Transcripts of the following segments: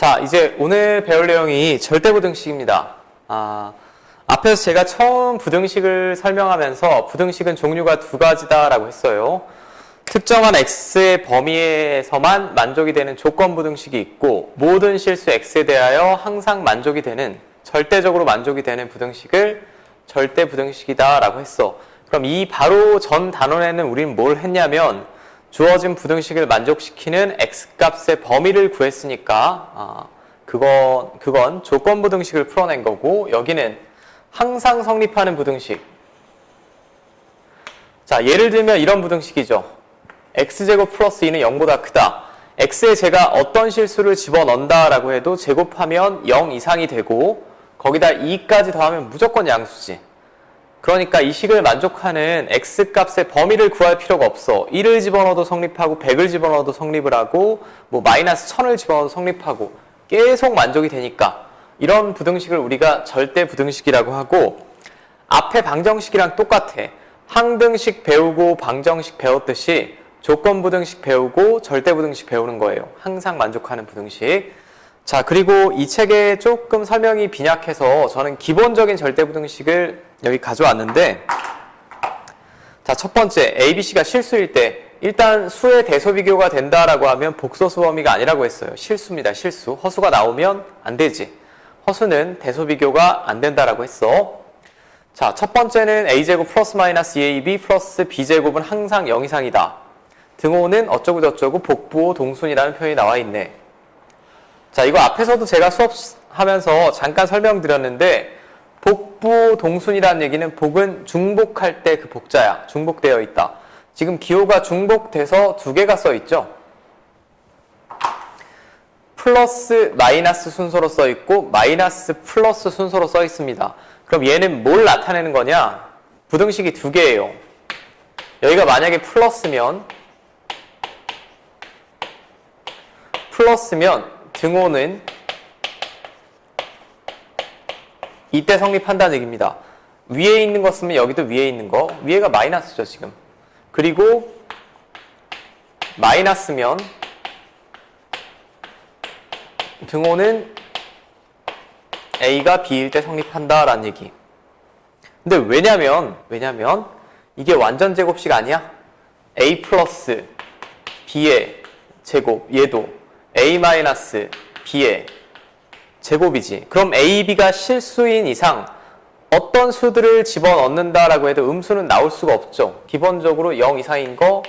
자, 이제 오늘 배울 내용이 절대부등식입니다. 앞에서 제가 처음 부등식을 설명하면서 부등식은 종류가 두 가지다라고 했어요. 특정한 x의 범위에서만 만족이 되는 조건부등식이 있고 모든 실수 x에 대하여 항상 만족이 되는, 절대적으로 만족이 되는 부등식을 절대부등식이다라고 했어. 그럼 이 바로 전 단원에는 우리는 뭘 했냐면 주어진 부등식을 만족시키는 x값의 범위를 구했으니까 그건 조건부등식을 풀어낸 거고, 여기는 항상 성립하는 부등식. 자, 예를 들면 이런 부등식이죠. x제곱 플러스 2는 0보다 크다. x에 제가 어떤 실수를 집어넣는다 라고 해도 제곱하면 0 이상이 되고 거기다 2까지 더하면 무조건 양수지. 그러니까 이 식을 만족하는 x값의 범위를 구할 필요가 없어. 1을 집어넣어도 성립하고 100을 집어넣어도 성립을 하고 마이너스 1000을 집어넣어도 성립하고 계속 만족이 되니까 이런 부등식을 우리가 절대 부등식이라고 하고, 앞에 방정식이랑 똑같아. 항등식 배우고 방정식 배웠듯이 조건부등식 배우고 절대부등식 배우는 거예요. 항상 만족하는 부등식. 자, 그리고 이 책에 조금 설명이 빈약해서 저는 기본적인 절대부등식을 여기 가져왔는데, 자, 첫 번째, ABC가 실수일 때 일단 수의 대소 비교가 된다라고 하면 복소수 범위가 아니라고 했어요. 실수입니다. 실수. 허수가 나오면 안 되지. 허수는 대소 비교가 안 된다라고 했어. 자, 첫 번째는 A제곱 플러스 마이너스 2AB 플러스 B제곱은 항상 0 이상이다. 등호는 어쩌고 저쩌고 복부호 동순이라는 표현이 나와 있네. 자, 이거 앞에서도 제가 수업하면서 잠깐 설명드렸는데, 복부 동순이라는 얘기는 복은 중복할 때 그 복자야. 중복되어 있다. 지금 기호가 중복돼서 두 개가 써 있죠. 플러스 마이너스 순서로 써 있고 마이너스 플러스 순서로 써 있습니다. 그럼 얘는 뭘 나타내는 거냐? 부등식이 두 개예요. 여기가 만약에 플러스면 등호는 이때 성립한다는 얘기입니다. 위에 있는 거 쓰면 여기도 위에 있는 거, 위에가 마이너스죠 지금. 그리고 마이너스면 등호는 A가 B일 때 성립한다라는 얘기. 근데 왜냐면 이게 완전 제곱식 아니야? A 플러스 B의 제곱, 얘도 A 마이너스 B의 제곱이지. 그럼 A, B가 실수인 이상 어떤 수들을 집어넣는다라고 해도 음수는 나올 수가 없죠. 기본적으로 0 이상인 거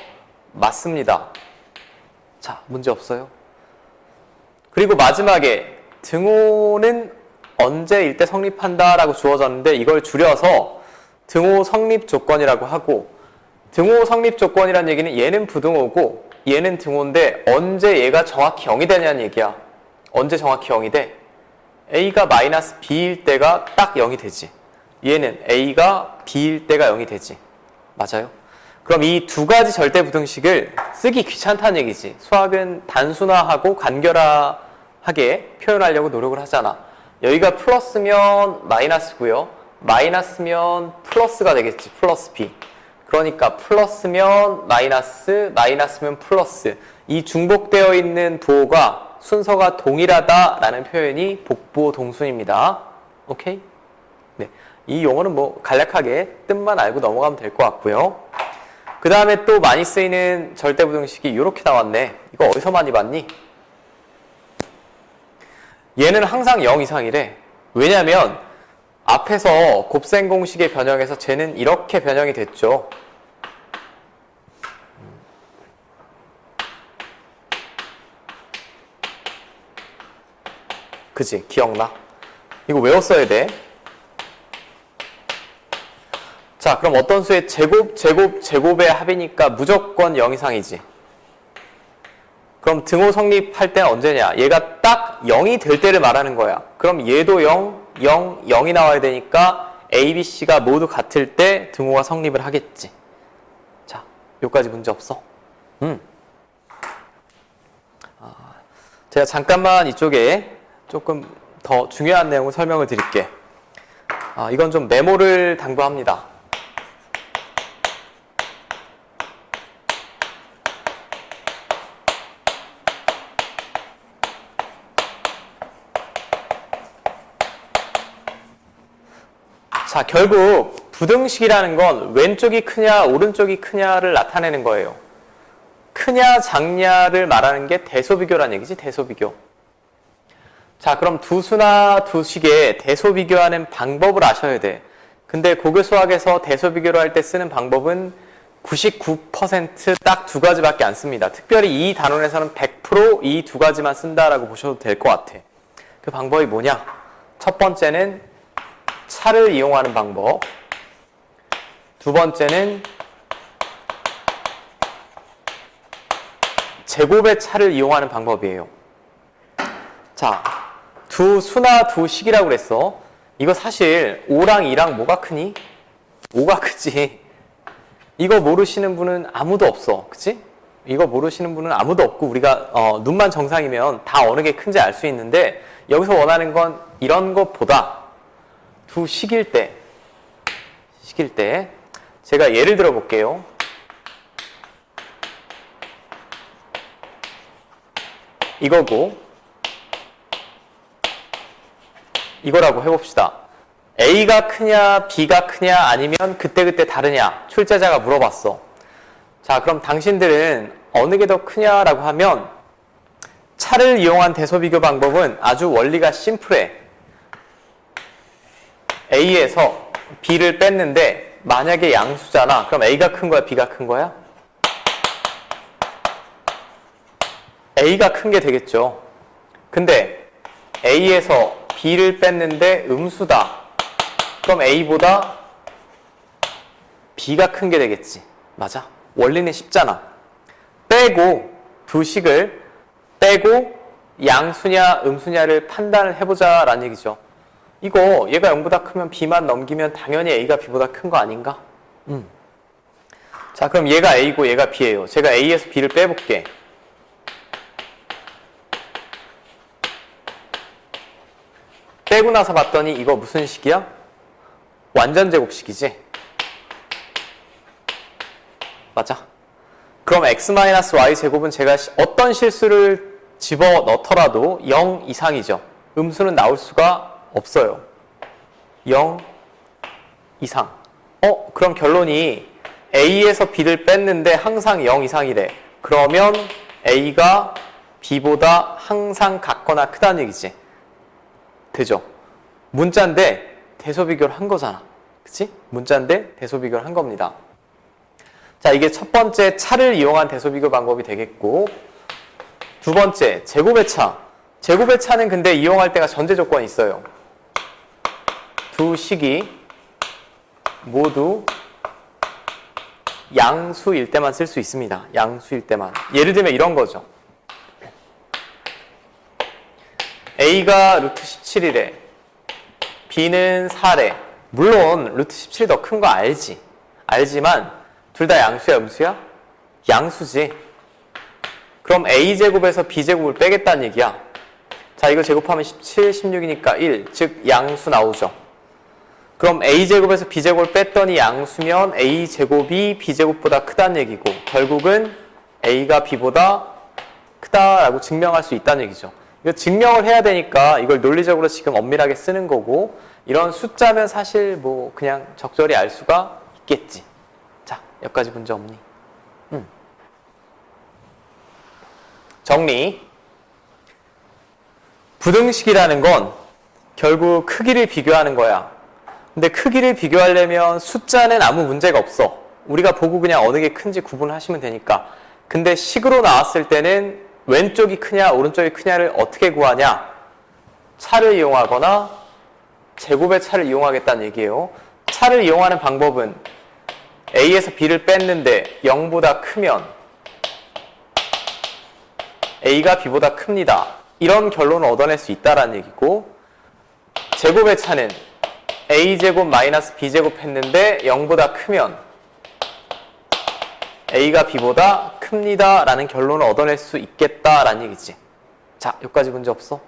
맞습니다. 자, 문제 없어요. 그리고 마지막에 등호는 언제일 때 성립한다라고 주어졌는데 이걸 줄여서 등호 성립 조건이라고 하고, 등호 성립 조건이란 얘기는 얘는 부등호고 얘는 등호인데 언제 얘가 정확히 0이 되냐는 얘기야. 언제 정확히 0이 돼? A가 마이너스 B일 때가 딱 0이 되지. 얘는 A가 B일 때가 0이 되지. 맞아요? 그럼 이 두 가지 절대부등식을 쓰기 귀찮다는 얘기지. 수학은 단순화하고 간결하게 표현하려고 노력을 하잖아. 여기가 플러스면 마이너스고요. 마이너스면 플러스가 되겠지. 플러스 B. 그러니까 플러스면 마이너스, 마이너스면 플러스. 이 중복되어 있는 부호가 순서가 동일하다라는 표현이 복부호 동순입니다. 오케이? 네. 이 용어는 간략하게 뜻만 알고 넘어가면 될 것 같고요. 그 다음에 또 많이 쓰이는 절대부등식이 이렇게 나왔네. 이거 어디서 많이 봤니? 얘는 항상 0 이상이래. 왜냐면 앞에서 곱셈 공식의 변형에서 쟤는 이렇게 변형이 됐죠. 그치? 기억나? 이거 외웠어야 돼. 자, 그럼 어떤 수의 제곱의 합이니까 무조건 0 이상이지. 그럼 등호 성립할 때는 언제냐? 얘가 딱 0이 될 때를 말하는 거야. 그럼 얘도 0, 0, 0이 나와야 되니까 A, B, C가 모두 같을 때 등호가 성립을 하겠지. 자, 여기까지 문제 없어? 제가 잠깐만 이쪽에 조금 더 중요한 내용을 설명을 드릴게. 이건 좀 메모를 당부합니다. 자, 결국 부등식이라는 건 왼쪽이 크냐 오른쪽이 크냐를 나타내는 거예요. 크냐 작냐를 말하는 게 대소비교란 얘기지, 대소비교. 자, 그럼 두 수나 두 식의 대소비교하는 방법을 아셔야 돼. 근데 고교수학에서 대소비교를 할 때 쓰는 방법은 99% 딱 두 가지밖에 안 씁니다. 특별히 이 단원에서는 100% 이 두 가지만 쓴다라고 보셔도 될 것 같아. 그 방법이 뭐냐? 첫 번째는 차를 이용하는 방법. 두 번째는 제곱의 차를 이용하는 방법이에요. 자, 두 수나 두 식이라고 그랬어. 이거 사실 5랑 2랑 뭐가 크니? 5가 크지. 이거 모르시는 분은 아무도 없어. 그치? 이거 모르시는 분은 아무도 없고 우리가 눈만 정상이면 다 어느 게 큰지 알 수 있는데 여기서 원하는 건 이런 것보다 두 식일 때 제가 예를 들어 볼게요. 이거고 이거라고 해봅시다. A가 크냐 B가 크냐 아니면 그때그때 다르냐 출제자가 물어봤어. 자, 그럼 당신들은 어느 게 더 크냐라고 하면 차를 이용한 대소비교 방법은 아주 원리가 심플해. A에서 B를 뺐는데 만약에 양수잖아. 그럼 A가 큰 거야 B가 큰 거야? A가 큰 게 되겠죠. 근데 A에서 B를 뺐는데 음수다. 그럼 A보다 B가 큰 게 되겠지. 맞아. 원리는 쉽잖아. 빼고 두 식을 빼고 양수냐 음수냐를 판단을 해보자 라는 얘기죠. 이거 얘가 0보다 크면 B만 넘기면 당연히 A가 B보다 큰 거 아닌가? 자, 그럼 얘가 A고 얘가 B예요. 제가 A에서 B를 빼볼게. 빼고 나서 봤더니 이거 무슨 식이야? 완전 제곱식이지? 맞아. 그럼 x-y 제곱은 제가 어떤 실수를 집어넣더라도 0 이상이죠. 음수는 나올 수가 없어요. 0 이상. 그럼 결론이 A에서 B를 뺐는데 항상 0 이상이래. 그러면 A가 B보다 항상 같거나 크다는 얘기지. 되죠? 문자인데 대소비교를 한 거잖아. 그치? 문자인데 대소비교를 한 겁니다. 자, 이게 첫 번째 차를 이용한 대소비교 방법이 되겠고, 두 번째 제곱의 차. 제곱의 차는 근데 이용할 때가 전제 조건이 있어요. 두 식이 모두 양수일 때만 쓸 수 있습니다. 양수일 때만. 예를 들면 이런 거죠. A가 루트 17이래. B는 4래. 물론 루트 17이 더 큰 거 알지. 알지만 둘 다 양수야 음수야? 양수지. 그럼 A제곱에서 B제곱을 빼겠다는 얘기야. 자, 이거 제곱하면 17, 16이니까 1. 즉 양수 나오죠. 그럼 A제곱에서 B제곱을 뺐더니 양수면 A제곱이 B제곱보다 크다는 얘기고 결국은 A가 B보다 크다라고 증명할 수 있다는 얘기죠. 이거 증명을 해야 되니까 이걸 논리적으로 지금 엄밀하게 쓰는 거고 이런 숫자면 사실 뭐 그냥 적절히 알 수가 있겠지. 자, 여기까지 문제 없니? 정리. 부등식이라는 건 결국 크기를 비교하는 거야. 근데 크기를 비교하려면 숫자는 아무 문제가 없어. 우리가 보고 그냥 어느 게 큰지 구분하시면 되니까. 근데 식으로 나왔을 때는 왼쪽이 크냐 오른쪽이 크냐를 어떻게 구하냐? 차를 이용하거나 제곱의 차를 이용하겠다는 얘기예요. 차를 이용하는 방법은 A에서 B를 뺐는데 0보다 크면 A가 B보다 큽니다. 이런 결론을 얻어낼 수 있다는 얘기고, 제곱의 차는 A제곱 마이너스 B제곱 했는데 0보다 크면 A가 B보다 큽니다 라는 결론을 얻어낼 수 있겠다라는 얘기지. 자, 여기까지 문제 없어?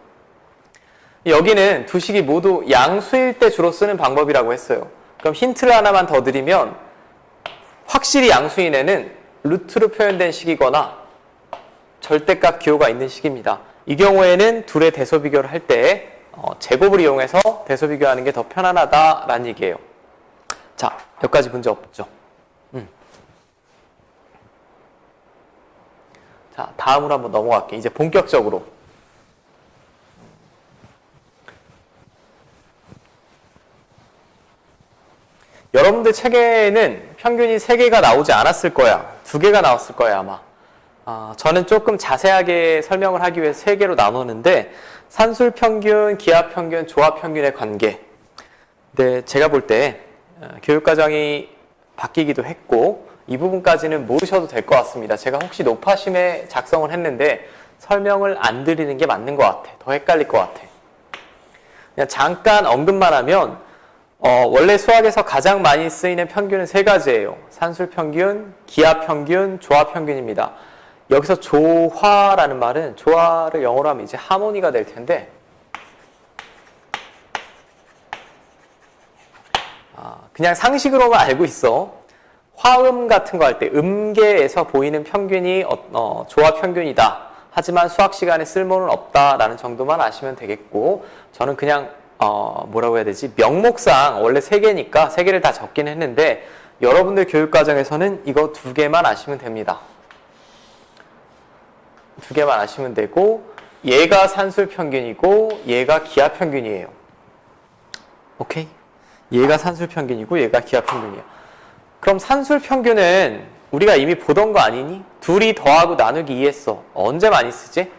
여기는 두 식이 모두 양수일 때 주로 쓰는 방법이라고 했어요. 그럼 힌트를 하나만 더 드리면 확실히 양수인 애는 루트로 표현된 식이거나 절대값 기호가 있는 식입니다. 이 경우에는 둘의 대소비교를 할 때 제곱을 이용해서 대소비교하는 게 더 편안하다라는 얘기예요. 자, 여기까지 문제 없죠? 자, 다음으로 한번 넘어갈게요. 이제 본격적으로. 여러분들 책에는 평균이 3개가 나오지 않았을 거야. 2개가 나왔을 거야, 아마. 저는 조금 자세하게 설명을 하기 위해서 3개로 나누는데, 산술평균, 기하평균, 조합평균의 관계. 근데 제가 볼 때 교육과정이 바뀌기도 했고, 이 부분까지는 모르셔도 될 것 같습니다. 제가 혹시 노파심에 작성을 했는데 설명을 안 드리는 게 맞는 것 같아. 더 헷갈릴 것 같아. 그냥 잠깐 언급만 하면 원래 수학에서 가장 많이 쓰이는 평균은 3가지예요. 산술평균, 기하평균, 조합평균입니다. 여기서 조화라는 말은 조화를 영어로 하면 이제 하모니가 될 텐데 그냥 상식으로만 알고 있어. 화음 같은 거 할 때 음계에서 보이는 평균이 조합평균이다. 하지만 수학 시간에 쓸모는 없다라는 정도만 아시면 되겠고 저는 그냥 뭐라고 해야 되지? 명목상 원래 3개니까 3개를 다 적긴 했는데 여러분들 교육과정에서는 이거 2개만 아시면 됩니다. 2개만 아시면 되고 얘가 산술평균이고 얘가 기하평균이에요. 오케이? 얘가 산술평균이고 얘가 기하평균이야. 그럼 산술평균은 우리가 이미 보던 거 아니니? 둘이 더하고 나누기 2 했어. 언제 많이 쓰지?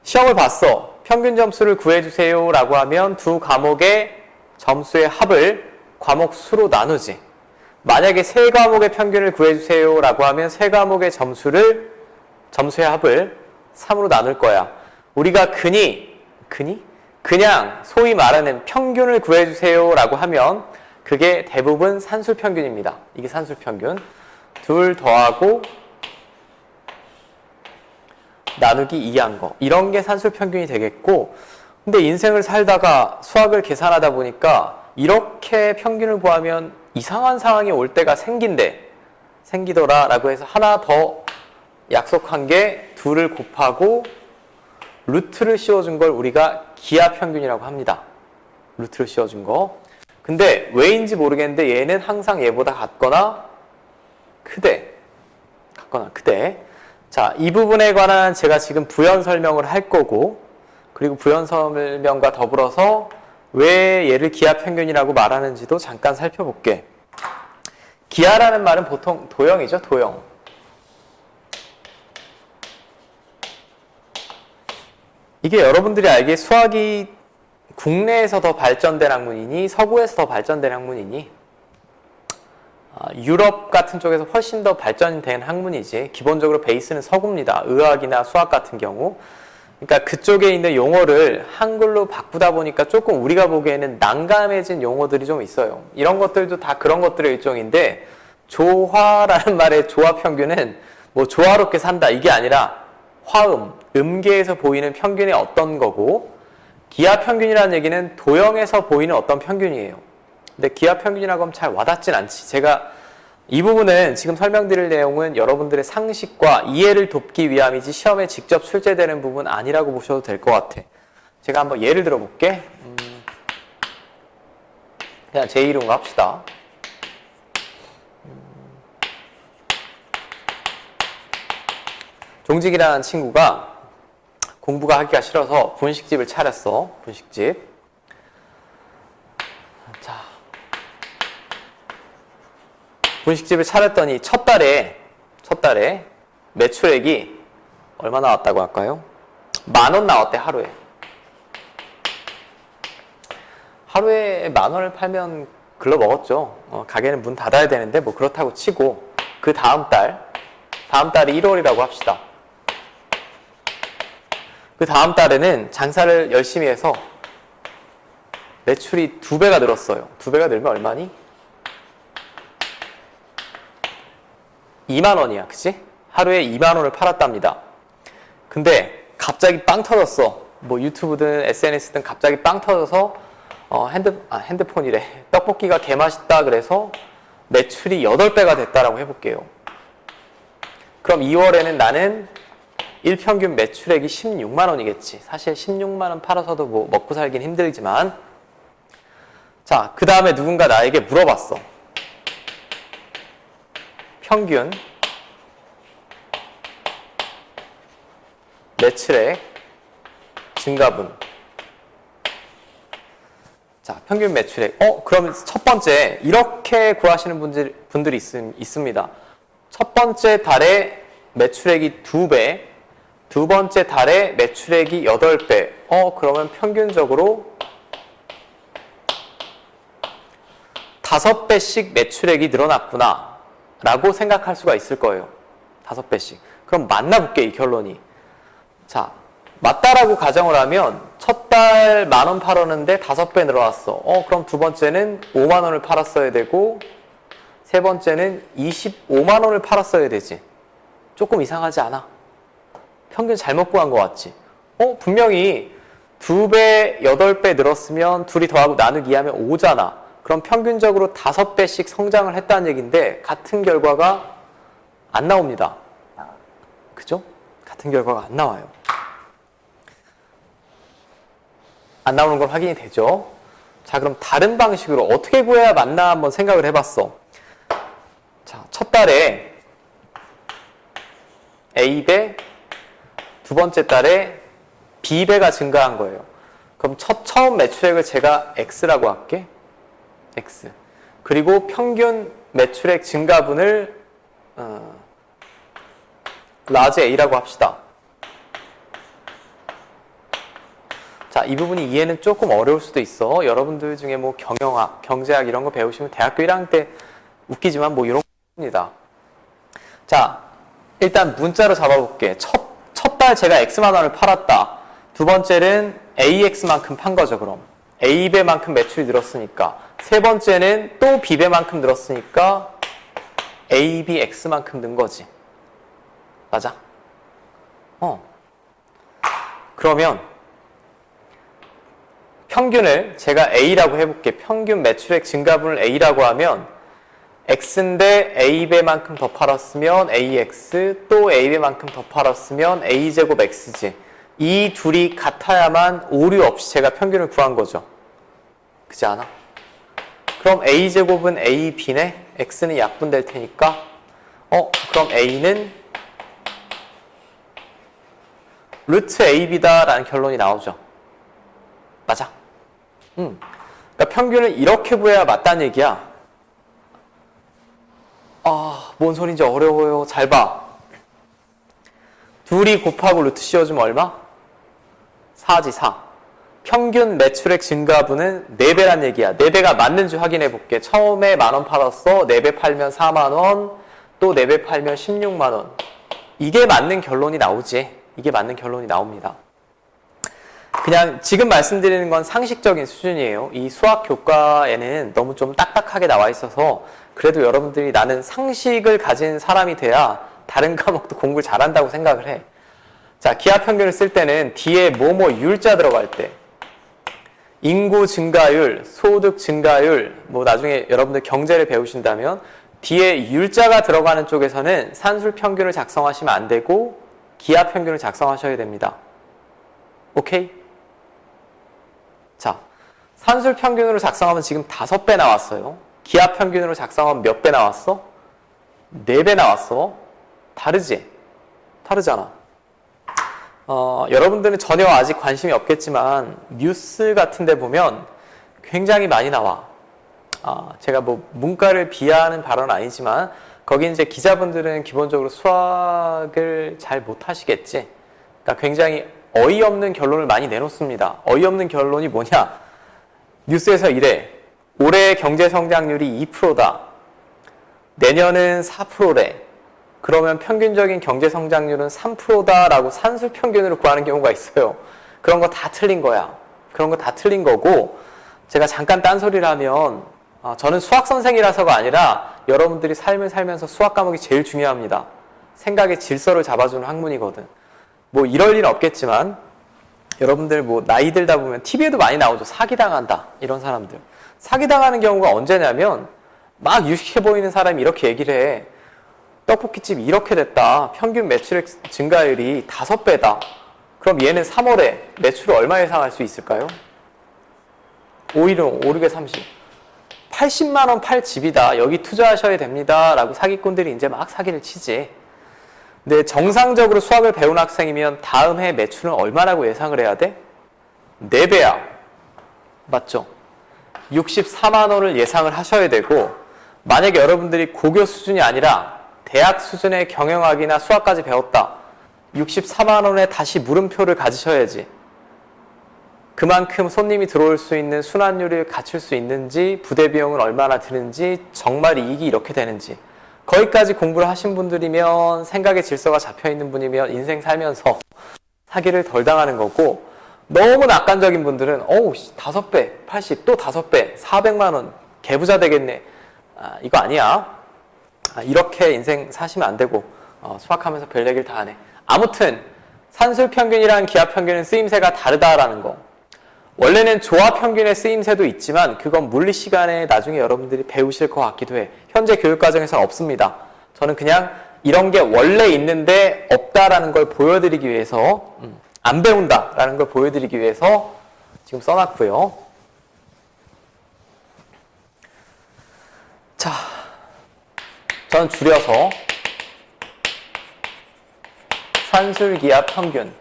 시험을 봤어. 평균 점수를 구해주세요 라고 하면 두 과목의 점수의 합을 과목 수로 나누지. 만약에 3과목의 평균을 구해주세요 라고 하면 3과목의 점수의 합을 3으로 나눌 거야. 우리가 그냥 소위 말하는 평균을 구해주세요 라고 하면 그게 대부분 산술평균입니다. 이게 산술평균. 둘 더하고 나누기 2한 거. 이런 게 산술평균이 되겠고 근데 인생을 살다가 수학을 계산하다 보니까 이렇게 평균을 구하면 이상한 상황이 올 때가 생기더라 라고 해서 하나 더 약속한 게 2를 곱하고 루트를 씌워준 걸 우리가 기하평균이라고 합니다. 루트를 씌워준 거. 근데 왜인지 모르겠는데 얘는 항상 얘보다 같거나 크대. 자, 이 부분에 관한 제가 지금 부연 설명을 할 거고 그리고 부연 설명과 더불어서 왜 얘를 기하평균이라고 말하는지도 잠깐 살펴볼게. 기하라는 말은 보통 도형이죠, 도형. 이게 여러분들이 알기에 수학이 국내에서 더 발전된 학문이니 서구에서 더 발전된 학문이니 유럽 같은 쪽에서 훨씬 더 발전된 학문이지 기본적으로 베이스는 서구입니다. 의학이나 수학 같은 경우 그러니까 그쪽에 있는 용어를 한글로 바꾸다 보니까 조금 우리가 보기에는 난감해진 용어들이 좀 있어요. 이런 것들도 다 그런 것들의 일종인데 조화라는 말의 조합평균은 뭐 조화롭게 산다 이게 아니라 화음, 음계에서 보이는 평균의 어떤 거고 기하평균이라는 얘기는 도형에서 보이는 어떤 평균이에요. 근데 기하평균이라고 하면 잘 와닿진 않지. 제가 이 부분은 지금 설명드릴 내용은 여러분들의 상식과 이해를 돕기 위함이지 시험에 직접 출제되는 부분 아니라고 보셔도 될 것 같아. 제가 한번 예를 들어볼게. 그냥 제 이름으로 합시다. 종직이라는 친구가 공부가 하기가 싫어서 분식집을 차렸어. 분식집. 자, 분식집을 차렸더니 첫 달에 매출액이 얼마 나왔다고 할까요? 10,000원 나왔대, 하루에. 하루에 10,000원을 팔면 글러 먹었죠. 가게는 문 닫아야 되는데 뭐 그렇다고 치고 그 다음 달이 1월이라고 합시다. 그 다음 달에는 장사를 열심히 해서 매출이 2배가 늘었어요. 2배가 늘면 얼마니? 20,000원이야, 그치? 하루에 20,000원을 팔았답니다. 근데 갑자기 빵 터졌어. 뭐 유튜브든 SNS든 갑자기 빵 터져서 핸드폰이래. 떡볶이가 개맛있다 그래서 매출이 8배가 됐다라고 해볼게요. 그럼 2월에는 나는 일평균 매출액이 160,000원이겠지. 사실 160,000원 팔아서도 뭐 먹고 살긴 힘들지만 자, 그 다음에 누군가 나에게 물어봤어. 평균 매출액 증가분. 자, 평균 매출액. 그럼 첫 번째, 이렇게 구하시는 분들이 있습니다. 첫 번째 달에 매출액이 2배, 두 번째 달에 매출액이 8배. 그러면 평균적으로 5배씩 매출액이 늘어났구나 라고 생각할 수가 있을 거예요. 5배씩. 그럼 맞나 볼게, 이 결론이. 자, 맞다라고 가정을 하면 첫 달 10,000원 팔았는데 5배 늘어났어. 그럼 두 번째는 5만 원을 팔았어야 되고 세 번째는 25만 원을 팔았어야 되지. 조금 이상하지 않아? 평균 잘못 구한 것 같지? 분명히 2배, 8배 늘었으면 둘이 더하고 나누기 하면 5잖아. 그럼 평균적으로 5배씩 성장을 했다는 얘기인데 같은 결과가 안 나옵니다. 그죠? 같은 결과가 안 나와요. 안 나오는 건 확인이 되죠? 자, 그럼 다른 방식으로 어떻게 구해야 맞나 한번 생각을 해봤어. 자, 첫 달에 A배, 두 번째 달에 B배가 증가한 거예요. 그럼 처음 매출액을 제가 X라고 할게. X. 그리고 평균 매출액 증가분을 라지 A라고 합시다. 자, 이 부분이 이해는 조금 어려울 수도 있어. 여러분들 중에 뭐 경영학, 경제학 이런 거 배우시면 대학교 1학년 때 웃기지만 뭐 이런 겁니다. 자, 일단 문자로 잡아볼게. 첫 달 제가 X만 원을 팔았다. 두 번째는 AX만큼 판 거죠, 그럼. A배만큼 매출이 늘었으니까. 세 번째는 또 B배만큼 늘었으니까 ABX만큼 는 거지. 맞아? 그러면 평균을 제가 A라고 해볼게. 평균 매출액 증가분을 A라고 하면 X인데 A배만큼 더 팔았으면 AX, 또 A배만큼 더 팔았으면 A제곱 X지. 이 둘이 같아야만 오류 없이 제가 평균을 구한 거죠. 그렇지 않아? 그럼 A제곱은 AB네? X는 약분될 테니까 그럼 A는 루트 AB다 라는 결론이 나오죠. 맞아? 그러니까 평균을 이렇게 구해야 맞다는 얘기야. 뭔 소린지 어려워요. 잘 봐. 둘이 곱하고 루트 씌워주면 얼마? 4지, 4. 평균 매출액 증가분은 4배란 얘기야. 4배가 맞는지 확인해 볼게. 처음에 10,000원 팔았어. 4배 팔면 4만원. 또 4배 팔면 16만원. 이게 맞는 결론이 나오지. 이게 맞는 결론이 나옵니다. 그냥 지금 말씀드리는 건 상식적인 수준이에요. 이 수학 교과에는 너무 좀 딱딱하게 나와 있어서 그래도 여러분들이 나는 상식을 가진 사람이 돼야 다른 과목도 공부를 잘한다고 생각을 해. 자, 기하평균을 쓸 때는 뒤에 뭐뭐 율자 들어갈 때 인구 증가율, 소득 증가율, 뭐 나중에 여러분들 경제를 배우신다면 뒤에 율자가 들어가는 쪽에서는 산술평균을 작성하시면 안 되고 기하평균을 작성하셔야 됩니다. 오케이? 자, 산술평균으로 작성하면 지금 5배 나왔어요. 기하평균으로 작성하면 몇 배 나왔어? 4배 나왔어. 다르지? 다르잖아. 여러분들은 전혀 아직 관심이 없겠지만 뉴스 같은 데 보면 굉장히 많이 나와. 제가 뭐 문과를 비하하는 발언은 아니지만 거기 이제 기자분들은 기본적으로 수학을 잘 못하시겠지. 그러니까 굉장히 어이없는 결론을 많이 내놓습니다. 어이없는 결론이 뭐냐? 뉴스에서 이래. 올해 경제 성장률이 2%다. 내년은 4%래. 그러면 평균적인 경제 성장률은 3%다라고 산술 평균으로 구하는 경우가 있어요. 그런 거 다 틀린 거야. 그런 거 다 틀린 거고 제가 잠깐 딴소리를 하면 저는 수학 선생이라서가 아니라 여러분들이 삶을 살면서 수학 과목이 제일 중요합니다. 생각의 질서를 잡아주는 학문이거든. 뭐 이럴 일은 없겠지만 여러분들 뭐 나이 들다 보면 TV에도 많이 나오죠. 사기당한다. 이런 사람들. 사기당하는 경우가 언제냐면 막 유식해 보이는 사람이 이렇게 얘기를 해. 떡볶이집이 이렇게 됐다. 평균 매출액 증가율이 5배다. 그럼 얘는 3월에 매출을 얼마 예상할 수 있을까요? 5일은 5, 6에 30. 80만 원 팔 집이다. 여기 투자하셔야 됩니다. 라고 사기꾼들이 이제 막 사기를 치지. 근데 정상적으로 수학을 배운 학생이면 다음 해 매출은 얼마라고 예상을 해야 돼? 4배야. 맞죠? 64만 원을 예상을 하셔야 되고, 만약에 여러분들이 고교 수준이 아니라 대학 수준의 경영학이나 수학까지 배웠다. 64만 원에 다시 물음표를 가지셔야지. 그만큼 손님이 들어올 수 있는 순환율을 갖출 수 있는지, 부대 비용은 얼마나 드는지, 정말 이익이 이렇게 되는지. 거기까지 공부를 하신 분들이면, 생각의 질서가 잡혀있는 분이면 인생 살면서 사기를 덜 당하는 거고, 너무 낙관적인 분들은 5배, 80, 또 5배, 400만 원, 개부자 되겠네. 이거 아니야. 이렇게 인생 사시면 안 되고 수학하면서 별 얘기를 다 하네. 아무튼 산술평균이랑 기하평균은 쓰임새가 다르다라는 거. 원래는 조합평균의 쓰임새도 있지만 그건 물리 시간에 나중에 여러분들이 배우실 것 같기도 해. 현재 교육과정에서는 없습니다. 저는 그냥 이런 게 원래 있는데 없다라는 걸 보여드리기 위해서 안 배운다라는 걸 보여드리기 위해서 지금 써놨고요. 자, 저는 줄여서 산술기하평균.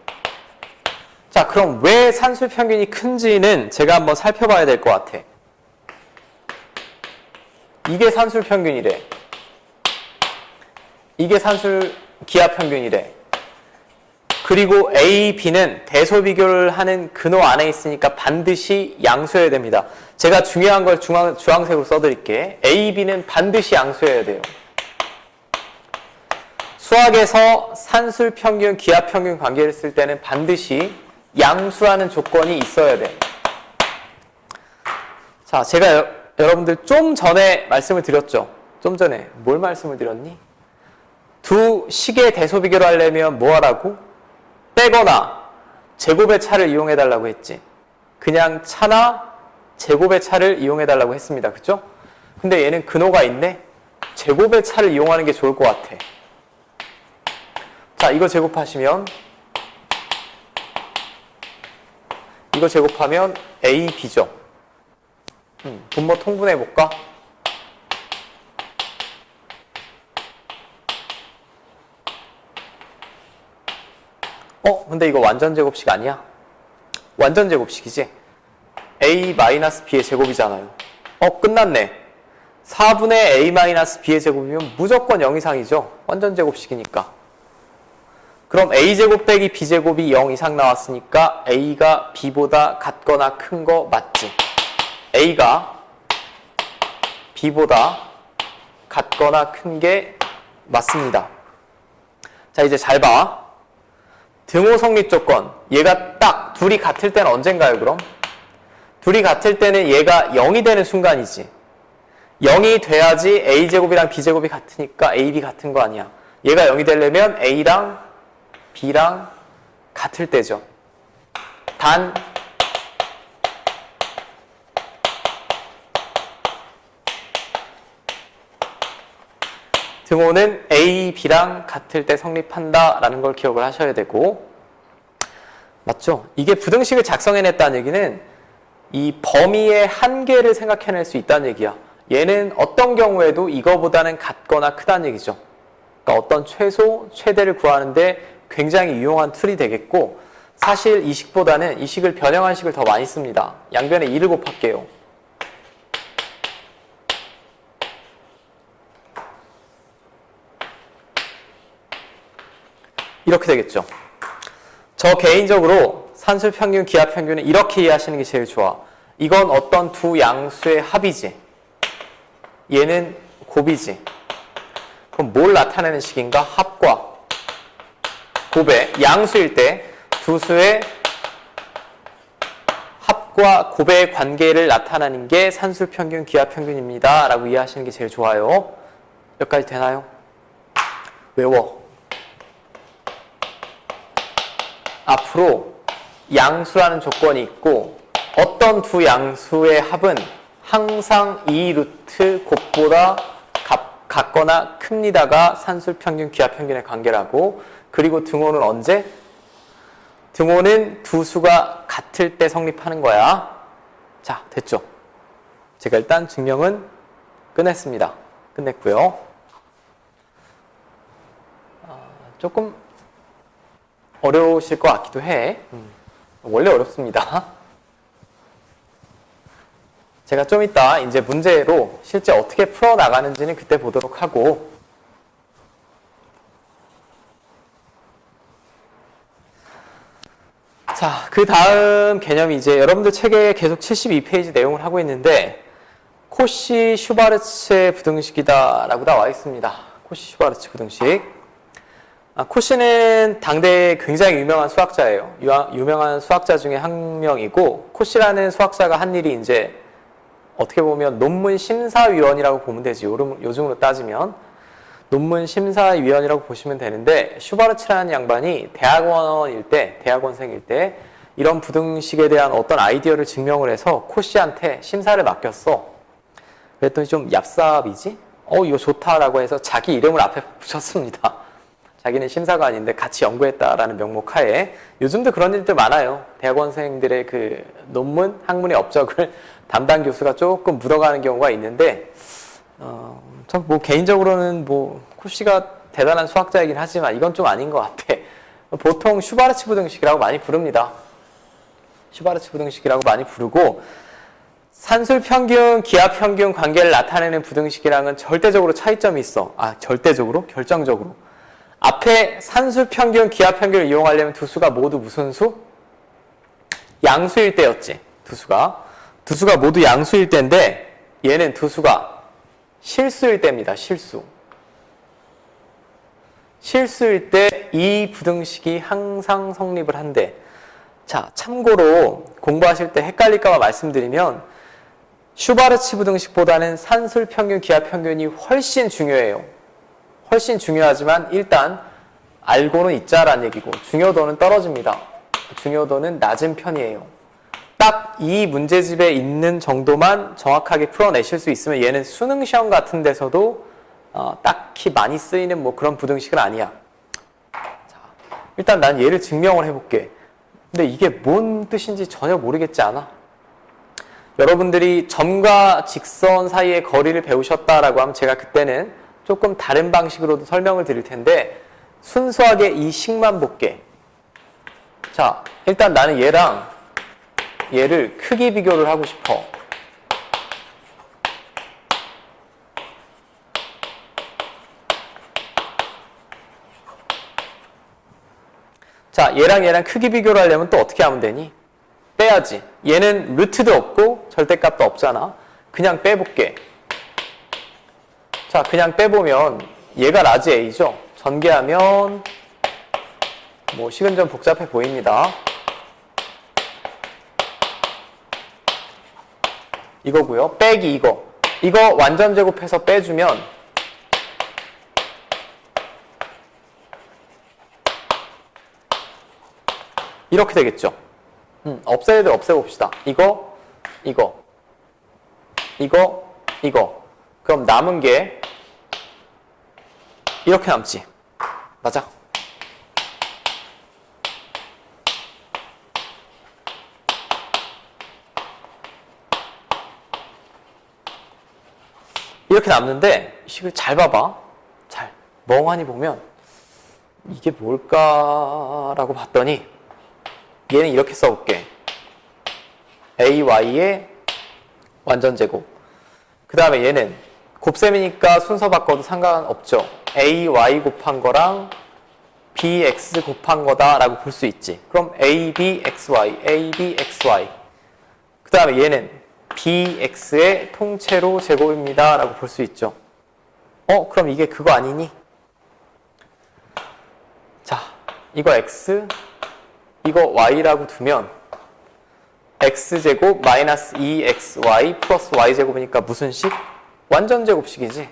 자, 그럼 왜 산술평균이 큰지는 제가 한번 살펴봐야 될 것 같아. 이게 산술평균이래. 이게 산술기하평균이래. 그리고 A, B는 대소비교를 하는 근호 안에 있으니까 반드시 양수해야 됩니다. 제가 중요한 걸 주황색으로 써드릴게. A, B는 반드시 양수해야 돼요. 수학에서 산술평균, 기하평균 관계를 쓸 때는 반드시 양수라는 조건이 있어야 돼. 자, 제가 여러분들 좀 전에 말씀을 드렸죠. 좀 전에 뭘 말씀을 드렸니? 두 식의 대소비교를 하려면 뭐 하라고? 빼거나 제곱의 차를 이용해달라고 했지. 그냥 차나 제곱의 차를 이용해달라고 했습니다. 그쵸? 근데 얘는 근호가 있네? 제곱의 차를 이용하는 게 좋을 것 같아. 자, 이거 제곱하시면 이거 제곱하면 A, B죠. 분모 통분해볼까? 근데 이거 완전 제곱식 아니야? 완전 제곱식이지? A-B의 제곱이잖아요. 끝났네. 4분의 A-B의 제곱이면 무조건 0 이상이죠. 완전 제곱식이니까. 그럼 A제곱 빼기 B제곱이 0 이상 나왔으니까 A가 B보다 같거나 큰 거 맞지? A가 B보다 같거나 큰 게 맞습니다. 자, 이제 잘 봐. 등호 성립 조건. 얘가 딱 둘이 같을 때는 언젠가요, 그럼? 둘이 같을 때는 얘가 0이 되는 순간이지. 0이 돼야지 A제곱이랑 B제곱이 같으니까 AB 같은 거 아니야. 얘가 0이 되려면 A랑 B랑 같을 때죠. 단 등호는 A, B랑 같을 때 성립한다라는 걸 기억을 하셔야 되고, 맞죠? 이게 부등식을 작성해냈다는 얘기는 이 범위의 한계를 생각해낼 수 있다는 얘기야. 얘는 어떤 경우에도 이거보다는 같거나 크다는 얘기죠. 그러니까 어떤 최소, 최대를 구하는데 굉장히 유용한 툴이 되겠고, 사실 이 식보다는 이 식을 변형한 식을 더 많이 씁니다. 양변에 2를 곱할게요. 이렇게 되겠죠. 저 개인적으로 산술평균, 기하평균은 이렇게 이해하시는 게 제일 좋아. 이건 어떤 두 양수의 합이지. 얘는 곱이지. 그럼 뭘 나타내는 식인가? 합과 곱의 양수일 때 두 수의 합과 곱의 관계를 나타내는 게 산술평균, 기하평균입니다. 라고 이해하시는 게 제일 좋아요. 여기까지 되나요? 외워. 앞으로 양수라는 조건이 있고 어떤 두 양수의 합은 항상 2루트 곱보다 같거나 큽니다가 산술평균, 기하평균의 관계라고. 그리고 등호는 언제? 등호는 두 수가 같을 때 성립하는 거야. 자, 됐죠? 제가 일단 증명은 끝냈습니다. 끝냈고요. 조금 어려우실 것 같기도 해. 원래 어렵습니다. 제가 좀 이따 이제 문제로 실제 어떻게 풀어나가는지는 그때 보도록 하고, 자, 그 다음 개념이 이제 여러분들 책에 계속 72페이지 내용을 하고 있는데, 코시 슈바르츠의 부등식이다 라고 나와 있습니다. 코시 슈바르츠 부등식. 코시는 당대에 굉장히 유명한 수학자예요. 유명한 수학자 중에 한 명이고, 코시라는 수학자가 한 일이 이제 어떻게 보면 논문 심사위원이라고 보면 되지. 요즘으로 따지면 논문 심사위원이라고 보시면 되는데, 슈바르츠라는 양반이 대학원생일 때 이런 부등식에 대한 어떤 아이디어를 증명을 해서 코시한테 심사를 맡겼어. 그랬더니 좀 얍삽이지? 이거 좋다라고 해서 자기 이름을 앞에 붙였습니다. 자기는 심사가 아닌데 같이 연구했다라는 명목 하에. 요즘도 그런 일들 많아요. 대학원생들의 그 논문, 학문의 업적을 담당 교수가 조금 묻어가는 경우가 있는데, 전 뭐 개인적으로는 뭐 코시가 대단한 수학자이긴 하지만 이건 좀 아닌 것 같아. 보통 슈바르츠 부등식이라고 많이 부릅니다. 슈바르츠 부등식이라고 많이 부르고, 산술 평균, 기하 평균 관계를 나타내는 부등식이랑은 절대적으로 차이점이 있어. 절대적으로? 결정적으로. 앞에 산술 평균, 기하 평균을 이용하려면 두 수가 모두 무슨 수? 양수일 때였지. 두 수가 모두 양수일 때인데, 얘는 두 수가 실수일 때입니다. 실수일 때 이 부등식이 항상 성립을 한대. 자, 참고로 공부하실 때 헷갈릴까 봐 말씀드리면, 슈바르츠 부등식보다는 산술 평균, 기하 평균이 훨씬 중요해요. 훨씬 중요하지만 일단 알고는 있자라는 얘기고, 중요도는 떨어집니다. 중요도는 낮은 편이에요. 딱 이 문제집에 있는 정도만 정확하게 풀어내실 수 있으면 얘는 수능 시험 같은 데서도 딱히 많이 쓰이는 뭐 그런 부등식은 아니야. 자, 일단 난 얘를 증명을 해볼게. 근데 이게 뭔 뜻인지 전혀 모르겠지 않아? 여러분들이 점과 직선 사이의 거리를 배우셨다라고 하면 제가 그때는 조금 다른 방식으로도 설명을 드릴 텐데, 순수하게 이 식만 볼게. 자, 일단 나는 얘를 크기 비교를 하고 싶어. 자, 얘랑 크기 비교를 하려면 또 어떻게 하면 되니? 빼야지. 얘는 루트도 없고 절대값도 없잖아. 그냥 빼볼게. 자, 그냥 빼보면 얘가 라지 A죠. 전개하면 뭐 식은 좀 복잡해 보입니다. 이거고요. 빼기 이거 완전 제곱해서 빼주면 이렇게 되겠죠. 없앨 애들 없애봅시다. 이거. 그럼 남은 게 이렇게 남지. 맞아? 이렇게 남는데, 식을 잘 봐봐. 잘 멍하니 보면 이게 뭘까라고 봤더니 얘는 이렇게 써볼게. AY의 완전제곱. 그 다음에 얘는 곱셈이니까 순서 바꿔도 상관없죠. AY 곱한 거랑 BX 곱한 거다라고 볼 수 있지. 그럼 ABXY. 그 다음에 얘는 BX의 통째로 제곱입니다 라고 볼 수 있죠. 그럼 이게 그거 아니니? 자, 이거 X, 이거 Y라고 두면 X제곱 마이너스 2XY 플러스 Y제곱이니까 무슨 식? 완전 제곱식이지.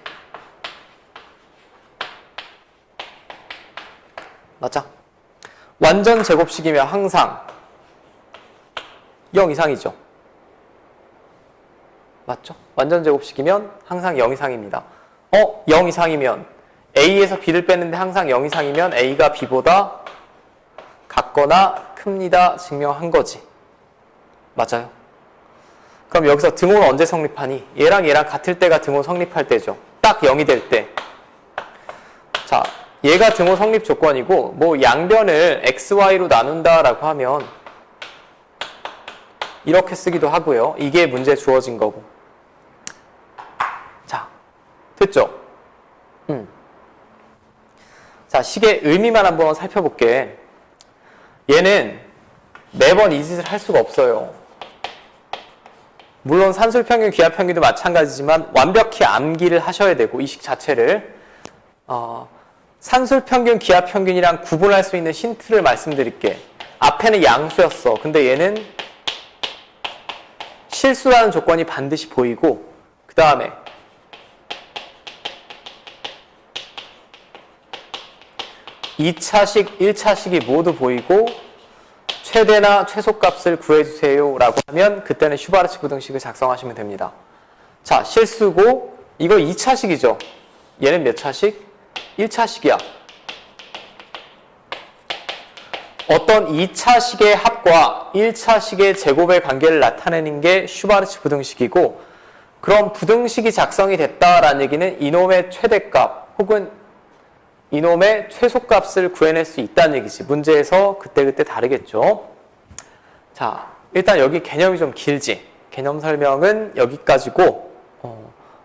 맞아? 완전 제곱식이면 항상 0 이상이죠. 맞죠? 완전 제곱식이면 항상 0 이상입니다. 0 이상이면 A에서 B를 뺐는데 항상 0 이상이면 A가 B보다 같거나 큽니다. 증명한 거지. 맞아요? 그럼 여기서 등호는 언제 성립하니? 얘랑 얘랑 같을 때가 등호 성립할 때죠. 딱 0이 될 때. 자, 얘가 등호 성립 조건이고 뭐 양변을 xy로 나눈다라고 하면 이렇게 쓰기도 하고요. 이게 문제 주어진 거고. 자, 됐죠? 자, 식의 의미만 한번 살펴볼게. 얘는 매번 이 짓을 할 수가 없어요. 물론 산술평균, 기하평균도 마찬가지지만 완벽히 암기를 하셔야 되고 이 식 자체를 산술평균, 기하평균이랑 구분할 수 있는 힌트를 말씀드릴게. 앞에는 양수였어. 근데 얘는 실수라는 조건이 반드시 보이고 그 다음에 2차식, 1차식이 모두 보이고 최대나 최소값을 구해주세요 라고 하면 그때는 슈바르츠 부등식을 작성하시면 됩니다. 자, 실수고 이거 2차식이죠. 얘는 몇 차식? 1차식이야. 어떤 2차식의 합과 1차식의 제곱의 관계를 나타내는 게 슈바르츠 부등식이고 그럼 부등식이 작성이 됐다라는 얘기는 이놈의 최대값 혹은 이놈의 최소값을 구해낼 수 있다는 얘기지. 문제에서 그때그때 다르겠죠. 자, 일단 여기 개념이 좀 길지. 개념 설명은 여기까지고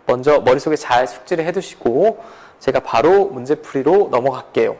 먼저 머릿속에 잘 숙지를 해두시고 제가 바로 문제풀이로 넘어갈게요.